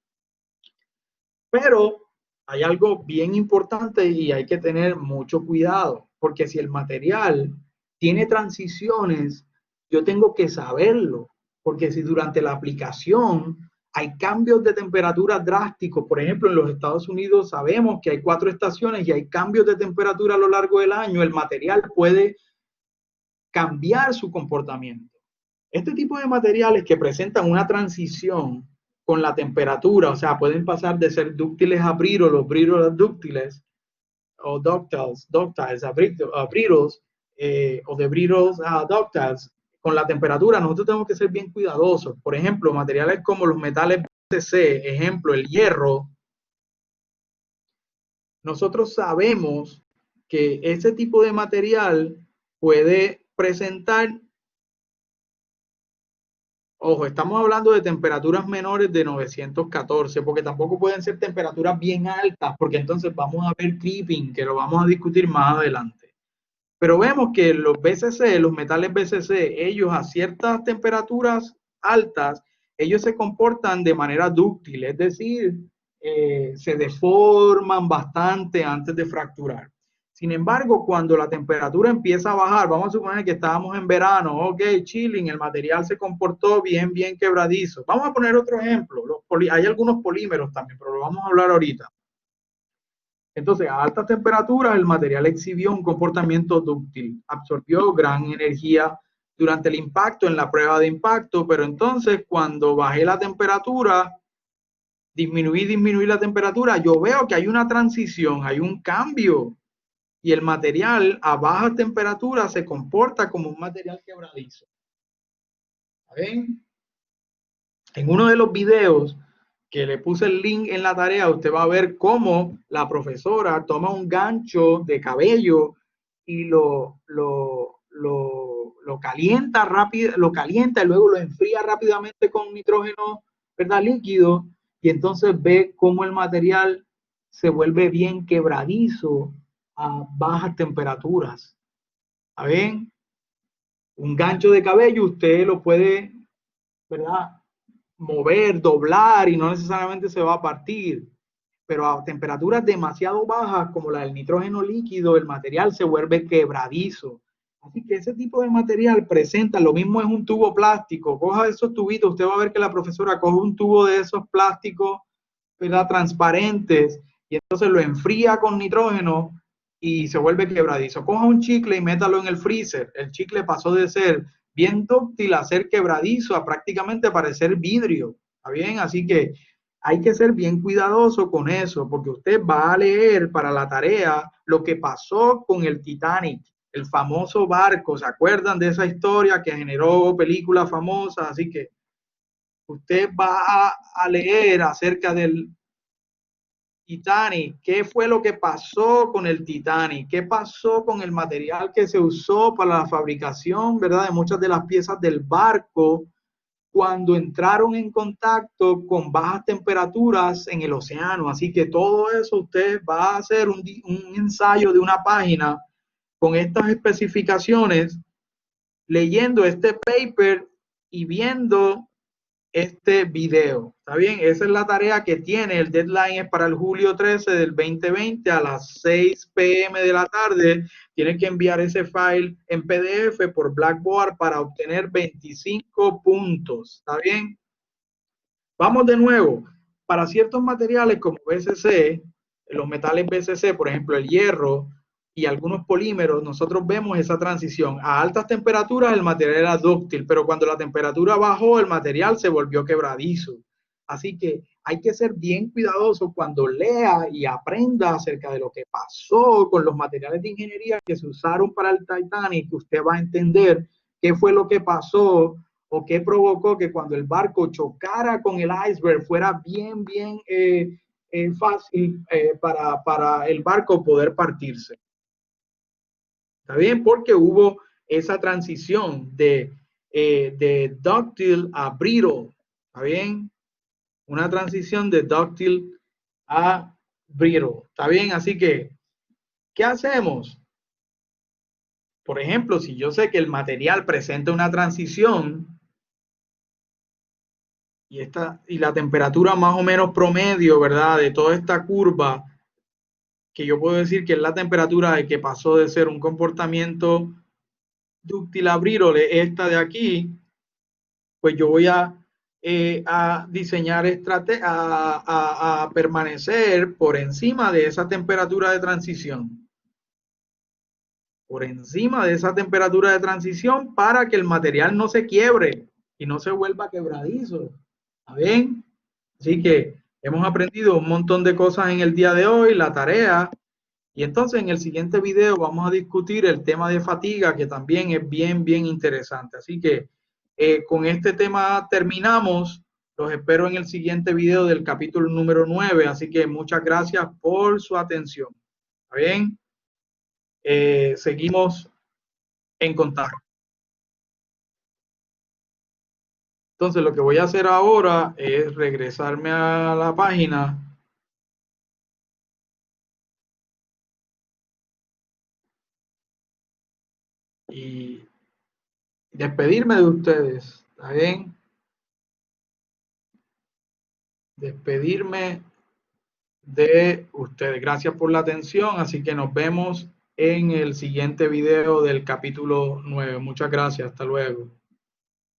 Pero hay algo bien importante y hay que tener mucho cuidado, porque si el material tiene transiciones, yo tengo que saberlo, porque si durante la aplicación hay cambios de temperatura drásticos, por ejemplo, en los Estados Unidos sabemos que hay 4 estaciones y hay cambios de temperatura a lo largo del año, el material puede cambiar su comportamiento. Este tipo de materiales que presentan una transición con la temperatura, o sea, pueden pasar de ser dúctiles a brittle, brittle a dúctiles, o ductiles a brittles, o de brittles a ductiles, con la temperatura, nosotros tenemos que ser bien cuidadosos. Por ejemplo, materiales como los metales BCC, ejemplo, el hierro, nosotros sabemos que ese tipo de material puede presentar, ojo, estamos hablando de temperaturas menores de 914, porque tampoco pueden ser temperaturas bien altas, porque entonces vamos a ver creeping, que lo vamos a discutir más adelante. Pero vemos que los BCC, los metales BCC, ellos a ciertas temperaturas altas, ellos se comportan de manera dúctil, es decir, se deforman bastante antes de fracturar. Sin embargo, cuando la temperatura empieza a bajar, vamos a suponer que estábamos en verano, ok, chilling, el material se comportó bien, bien quebradizo. Vamos a poner otro ejemplo. Hay algunos polímeros también, pero lo vamos a hablar ahorita. Entonces, a altas temperaturas, el material exhibió un comportamiento dúctil, absorbió gran energía durante el impacto en la prueba de impacto, pero entonces cuando bajé la temperatura, disminuí la temperatura, yo veo que hay una transición, hay un cambio y el material a baja temperatura se comporta como un material quebradizo. ¿Ven? En uno de los videos que le puse el link en la tarea, usted va a ver cómo la profesora toma un gancho de cabello y lo calienta rápido, lo calienta y luego lo enfría rápidamente con nitrógeno, ¿verdad? Líquido, y entonces ve cómo el material se vuelve bien quebradizo a bajas temperaturas. ¿Ven? Un gancho de cabello usted lo puede, ¿verdad? Mover, doblar y no necesariamente se va a partir. Pero a temperaturas demasiado bajas como la del nitrógeno líquido, el material se vuelve quebradizo. Así que ese tipo de material presenta, lo mismo es un tubo plástico. Coja esos tubitos, usted va a ver que la profesora coge un tubo de esos plásticos, ¿verdad? Transparentes, y entonces lo enfría con nitrógeno y se vuelve quebradizo. Coja un chicle y métalo en el freezer. El chicle pasó de ser bien dúctil a ser quebradizo, a prácticamente parecer vidrio. ¿Está bien? Así que hay que ser bien cuidadoso con eso, porque usted va a leer para la tarea lo que pasó con el Titanic, el famoso barco. ¿Se acuerdan de esa historia que generó películas famosas? Así que usted va a leer acerca del Titanic, qué fue lo que pasó con el Titanic, qué pasó con el material que se usó para la fabricación, ¿verdad?, de muchas de las piezas del barco cuando entraron en contacto con bajas temperaturas en el océano. Así que todo eso usted va a hacer un ensayo de una página con estas especificaciones, leyendo este paper y viendo este video. ¿Está bien? Esa es la tarea que tiene. El deadline es para el julio 13 del 2020 a las 6 p.m. de la tarde. Tiene que enviar ese file en PDF por Blackboard para obtener 25 puntos. ¿Está bien? Vamos de nuevo. Para ciertos materiales como BCC, los metales BCC, por ejemplo, el hierro y algunos polímeros, nosotros vemos esa transición. A altas temperaturas el material era dúctil, pero cuando la temperatura bajó, el material se volvió quebradizo. Así que hay que ser bien cuidadoso cuando lea y aprenda acerca de lo que pasó con los materiales de ingeniería que se usaron para el Titanic. Usted va a entender qué fue lo que pasó o qué provocó que cuando el barco chocara con el iceberg fuera bien, bien fácil para el barco poder partirse. ¿Está bien? Porque hubo esa transición de ductile a brittle. ¿Está bien? Una transición de ductile a brittle. ¿Está bien? Así que, ¿qué hacemos? Por ejemplo, si yo sé que el material presenta una transición, y la temperatura más o menos promedio, ¿verdad?, de toda esta curva, que yo puedo decir que es la temperatura de que pasó de ser un comportamiento dúctil a brittle, esta de aquí, pues yo voy a diseñar a permanecer por encima de esa temperatura de transición. Por encima de esa temperatura de transición para que el material no se quiebre y no se vuelva quebradizo. ¿Está bien? Así que hemos aprendido un montón de cosas en el día de hoy, la tarea, y entonces en el siguiente video vamos a discutir el tema de fatiga, que también es bien, bien interesante. Así que con este tema terminamos. Los espero en el siguiente video del capítulo número 9. Así que muchas gracias por su atención. ¿Está bien? Seguimos en contacto. Entonces lo que voy a hacer ahora es regresarme a la página y despedirme de ustedes. ¿Está bien? Despedirme de ustedes. Gracias por la atención. Así que nos vemos en el siguiente video del capítulo 9. Muchas gracias, hasta luego.